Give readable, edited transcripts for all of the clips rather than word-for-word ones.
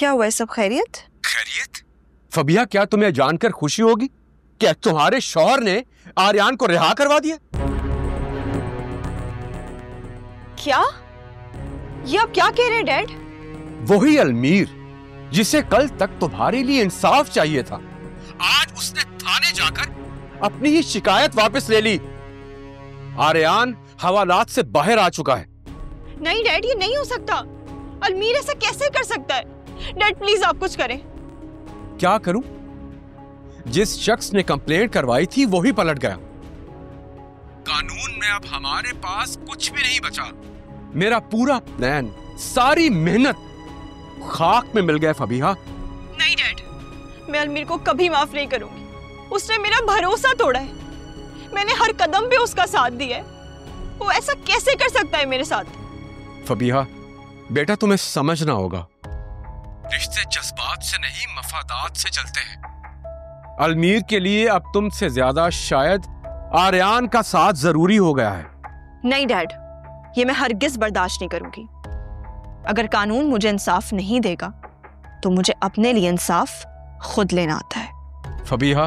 क्या हुआ है? सब खैरियत? खैरियत? फबिहा, क्या तुम्हें जानकर खुशी होगी कि तुम्हारे शौहर ने आर्यान को रिहा करवा दिया? क्या? ये आप क्या कह रहे हैं डैड? वही अलमीर जिसे कल तक तुम्हारे लिए इंसाफ चाहिए था, आज उसने थाने जाकर अपनी ही शिकायत वापस ले ली। आर्यान हवालात से बाहर आ चुका है। नहीं डैड, ये नहीं हो सकता। अलमीर ऐसा कैसे कर सकता है? डैड प्लीज आप कुछ करें। क्या करूं? जिस शख्स ने कंप्लेंट करवाई थी वही पलट गया। कानून में अब हमारे पास कुछ भी नहीं बचा। मेरा पूरा प्लान, सारी मेहनत खाक में मिल गया फबीहा। नहीं डैड, मैं अलमीर को कभी माफ नहीं करूंगी। उसने मेरा भरोसा तोड़ा है। मैंने हर कदम पे उसका साथ दिया है। वो ऐसा कैसे कर सकता है मेरे साथ? फबीहा बेटा, तुम्हें समझना होगा, रिश्ते जज्बात से नहीं मफादात से चलते हैं। अलमीर के लिए अब तुमसे ज्यादा शायद आर्यान का साथ जरूरी हो गया है। नहीं डैड, ये मैं हरगिज बर्दाश्त नहीं करूंगी। अगर कानून मुझे इंसाफ नहीं देगा तो मुझे अपने लिए इंसाफ खुद लेना आता है। फबीहा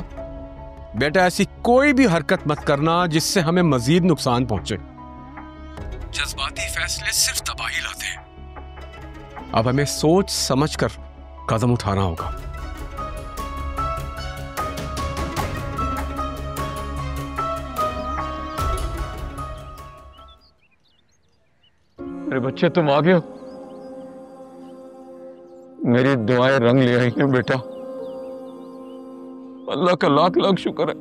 बेटा, ऐसी कोई भी हरकत मत करना जिससे हमें मजीद नुकसान पहुंचे। जज्बाती फैसले सिर्फ तबाही लाते हैं। अब हमें सोच समझकर कदम उठाना होगा। मेरे बच्चे, तुम आ गए हो। मेरी दुआएं रंग ले आई हैं बेटा। अल्लाह का लाख लाख शुक्र है।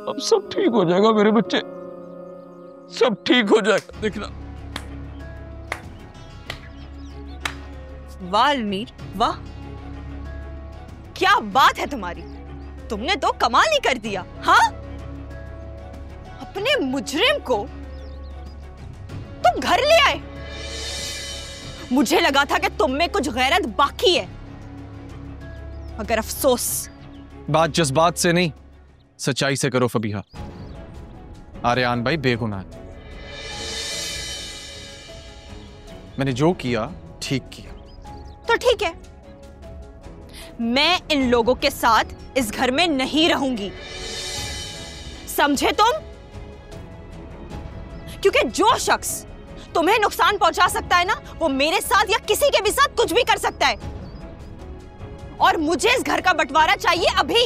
अब सब ठीक हो जाएगा मेरे बच्चे, सब ठीक हो जाएगा, देखना। वाह अलमीर, वाह, क्या बात है तुम्हारी। तुमने तो कमाल ही कर दिया। हाँ, अपने मुजरिम को तुम घर ले आए। मुझे लगा था कि तुम में कुछ गैरत बाकी है, मगर अफसोस। बात जज्बात से नहीं, सच्चाई से करो फबीहा। आर्यान भाई बेगुनाह है। मैंने जो किया ठीक किया। तो ठीक है, मैं इन लोगों के साथ इस घर में नहीं रहूंगी, समझे तुम? क्योंकि जो शख्स तुम्हें नुकसान पहुंचा सकता है ना, वो मेरे साथ या किसी के भी साथ कुछ भी कर सकता है। और मुझे इस घर का बंटवारा चाहिए अभी।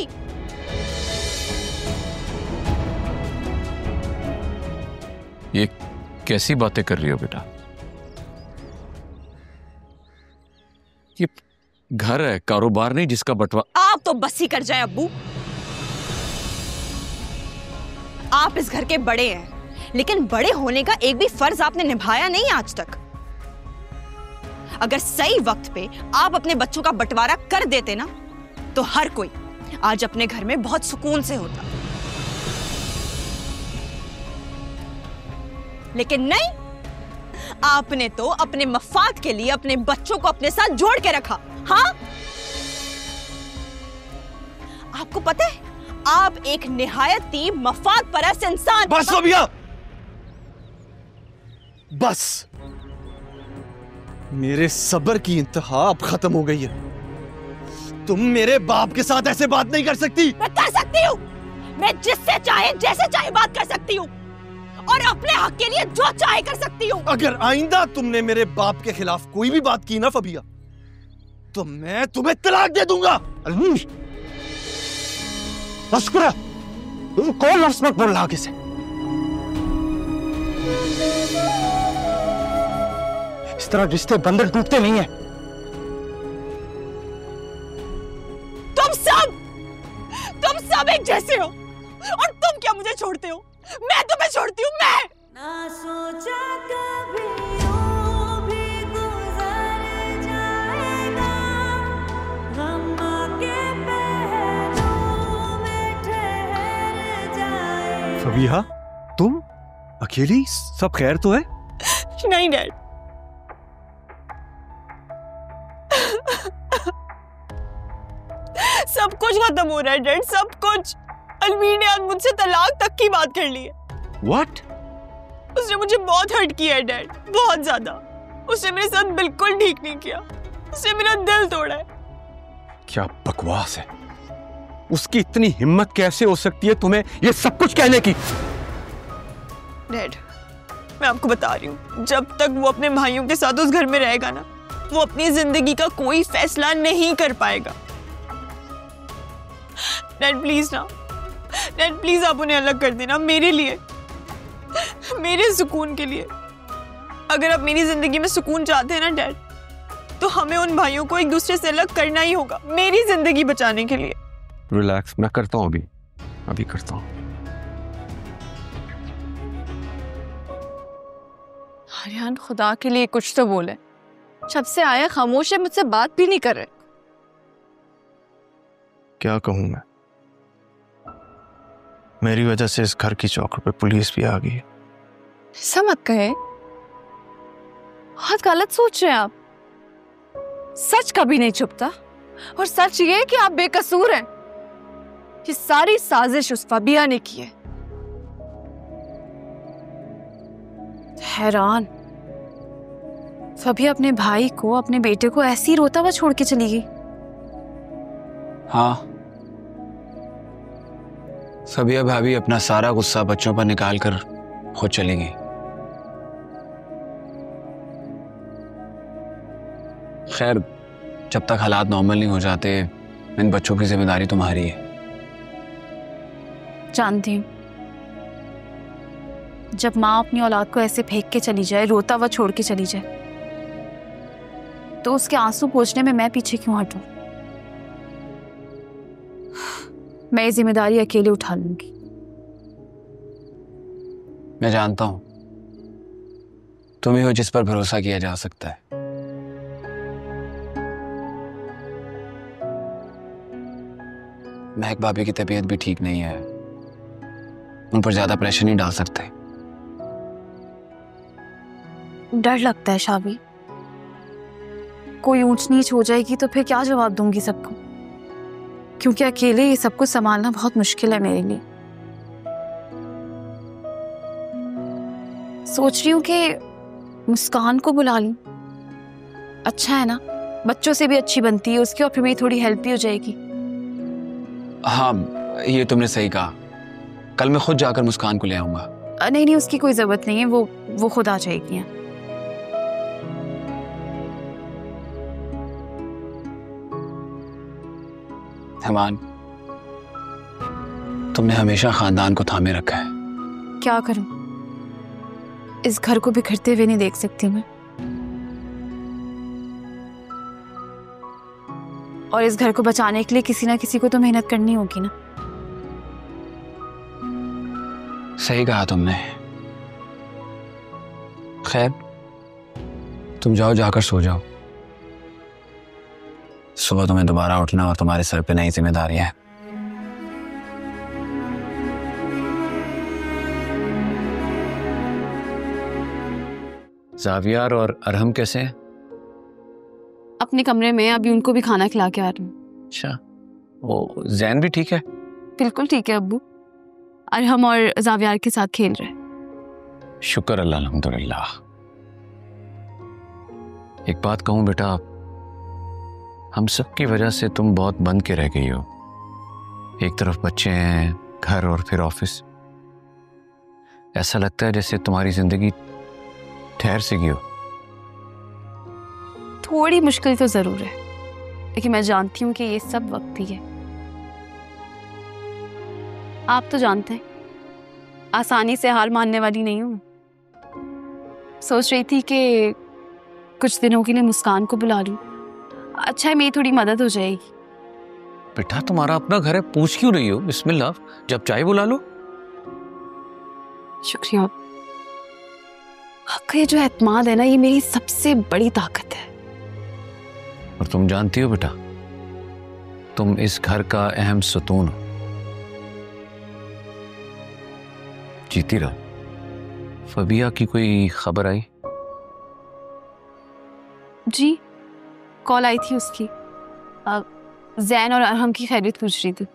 ये कैसी बातें कर रही हो बेटा? ये घर है, कारोबार नहीं जिसका बंटवारा। आप तो बस ही कर जाए अब्बू। आप इस घर के बड़े हैं, लेकिन बड़े होने का एक भी फर्ज आपने निभाया नहीं आज तक। अगर सही वक्त पे आप अपने बच्चों का बंटवारा कर देते ना, तो हर कोई आज अपने घर में बहुत सुकून से होता। लेकिन नहीं, आपने तो अपने मफाद के लिए अपने बच्चों को अपने साथ जोड़ के रखा। हाँ, आपको पता है, आप एक निहायत ही मफाद परस्त इंसान। बस हो भैया, बस। मेरे सब्र की इंतहा अब खत्म हो गई है। तुम मेरे बाप के साथ ऐसे बात नहीं कर सकती। मैं कर सकती हूँ। मैं जिससे चाहे जैसे चाहे बात कर सकती हूँ, और अपने हक के लिए जो चाहे कर सकती हूँ। अगर आइंदा तुमने मेरे बाप के खिलाफ कोई भी बात की ना फबिया, तो मैं तुम्हें तलाक दे दूंगा। शुक्र, तुम कौन लफ्ज़ मत बोल रहा आगे से। इस तरह रिश्ते बंधन टूटते नहीं है। तुम सब एक जैसे हो, और तुम क्या मुझे छोड़ते हो? मैं तुम्हें छोड़ती हूँ। मैं ना सोचा कभी यूं भी गुजर जाएगा, हम आगे पहलू में ठहर जाए। फबीहा, तुम अकेली? सब खैर तो है? नहीं डैड, सब कुछ खत्म हो रहा है डैड, सब कुछ। अलमीर ने आज मुझसे तलाक तक की बात कर ली है। What? उसने मुझे बहुत हर्ट किया है डैड, बहुत ज्यादा। उसने मेरे साथ बिल्कुल ठीक नहीं किया। उसने मेरा दिल तोड़ा है। क्या बकवास है। उसकी इतनी हिम्मत कैसे हो सकती है तुम्हें ये सब कुछ कहने की? डैड, मैं आपको बता रही हूँ, जब तक वो अपने भाइयों के साथ उस घर में रहेगा ना, वो अपनी जिंदगी का कोई फैसला नहीं कर पाएगा। डैड प्लीज ना, डैड प्लीज आप उन्हें अलग कर देना, मेरे लिए, मेरे सुकून के लिए। अगर आप मेरी जिंदगी में सुकून चाहते हैं ना डैड, तो हमें उन भाइयों को एक दूसरे से अलग करना ही होगा, मेरी जिंदगी बचाने के लिए। रिलैक्स, मैं करता हूँ, अभी करता हूँ। आर्यन, खुदा के लिए कुछ तो बोले। जब से आया खामोश है, मुझसे बात भी नहीं कर रहे। क्या कहूं मैं? मेरी वजह से इस घर की चौखट पे पुलिस भी आ गई है। ऐसा मत कहे, बहुत गलत सोच रहे हैं आप। सच कभी नहीं छुपता, और सच ये है कि आप बेकसूर हैं। ये सारी साजिश उस फबिया ने की है। हैरान, फबिया अपने भाई को, अपने बेटे को ऐसे ही रोता हुआ छोड़ के चली गई। हाँ, फबिया भाभी अपना सारा गुस्सा बच्चों पर निकाल कर खुद चली गई। खैर, जब तक हालात नॉर्मल नहीं हो जाते, इन बच्चों की जिम्मेदारी तुम्हारी है। जानती हूँ, जब माँ अपनी औलाद को ऐसे फेंक के चली जाए, रोता हुआ छोड़ के चली जाए, तो उसके आंसू पोंछने में मैं पीछे क्यों हटूं? मैं ये जिम्मेदारी अकेले उठा लूंगी। मैं जानता हूं, तुम ही हो जिस पर भरोसा किया जा सकता है। महक भाभी की तबीयत भी ठीक नहीं है, उन पर ज्यादा प्रेशर नहीं डाल सकते। डर लगता है शाबी, कोई ऊंच नीच हो जाएगी तो फिर क्या जवाब दूंगी सबको, क्योंकि अकेले ये सब कुछ संभालना बहुत मुश्किल है मेरे लिए। सोच रही हूँ कि मुस्कान को बुला लूं, अच्छा है ना, बच्चों से भी अच्छी बनती है उसकी, और फिर मेरी थोड़ी हेल्प भी हो जाएगी। हाँ, ये तुमने सही कहा। कल मैं खुद जाकर मुस्कान को ले आऊंगा। नहीं नहीं, उसकी कोई जरूरत नहीं है, वो खुद आ जाएगी। यहाँ हमान, तुमने हमेशा खानदान को थामे रखा है। क्या करूं, इस घर को बिखरते हुए नहीं देख सकती मैं, और इस घर को बचाने के लिए किसी ना किसी को तो मेहनत करनी होगी ना। सही कहा तुमने। खैर, तुम जाओ, जाकर सो जाओ। सुबह तुम्हें दोबारा उठना और तुम्हारे सर पे नई जिम्मेदारियां हैं। जावियार और अरहम कैसे हैं? अपने कमरे में, अभी उनको भी खाना खिला के आ रही हूँ। अच्छा, वो जैन भी ठीक है? बिल्कुल ठीक है अब्बू, अरहम और जावियार के साथ खेल रहे। शुक्र अल्लाह, अल्हम्दुलिल्लाह। एक बात कहूँ बेटा, हम सब की वजह से तुम बहुत बंद के रह गई हो। एक तरफ बच्चे हैं, घर, और फिर ऑफिस। ऐसा लगता है जैसे तुम्हारी जिंदगी ठहर सी गई हो। थोड़ी मुश्किल तो जरूर है, लेकिन मैं जानती हूँ कि ये सब वक्त ही है। आप तो जानते हैं, आसानी से हार मानने वाली नहीं हूँ। सोच रही थी कि कुछ दिनों के लिए मुस्कान को बुला लूं, अच्छा है, मेरी थोड़ी मदद हो जाएगी। बेटा, तुम्हारा अपना घर है, पूछ क्यों रही हो? बिस्मिल्लाह, जब चाहे बुला लो। शुक्रिया। आपका ये जो एतमाद है ना, ये मेरी सबसे बड़ी ताकत है। और तुम जानती हो बेटा, तुम इस घर का अहम सुतून हो। जीती रहो। फबिया की कोई खबर आई? जी, कॉल आई थी उसकी। जैन और अरहम की खैरियत पूछ रही थी।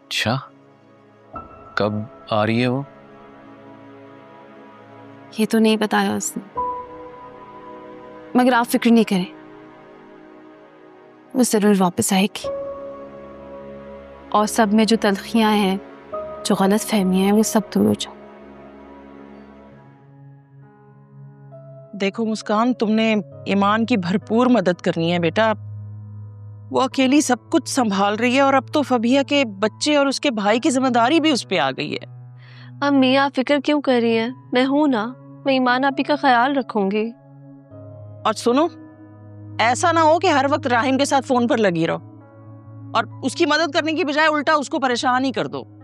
अच्छा, कब आ रही है वो? ये तो नहीं बताया उसने, मगर आप फिक्र नहीं करें, वो ज़रूर वापस आएगी और सब में जो तलखियाँ हैं, जो गलत फहमियाँ हैं, वो सब दूर हो जाए। देखो मुस्कान, तुमने ईमान की भरपूर मदद करनी है बेटा। वो अकेली सब कुछ संभाल रही है और अब तो फबिया के बच्चे और उसके भाई की जिम्मेदारी भी उस पे आ गई है। अम्मी आप फिक्र क्यों कर रही हैं? मैं हूं ना, मैं ईमान आपी का ख्याल रखूंगी। और सुनो, ऐसा ना हो कि हर वक्त राहिम के साथ फोन पर लगी रहो और उसकी मदद करने की बजाय उल्टा उसको परेशान ही कर दो।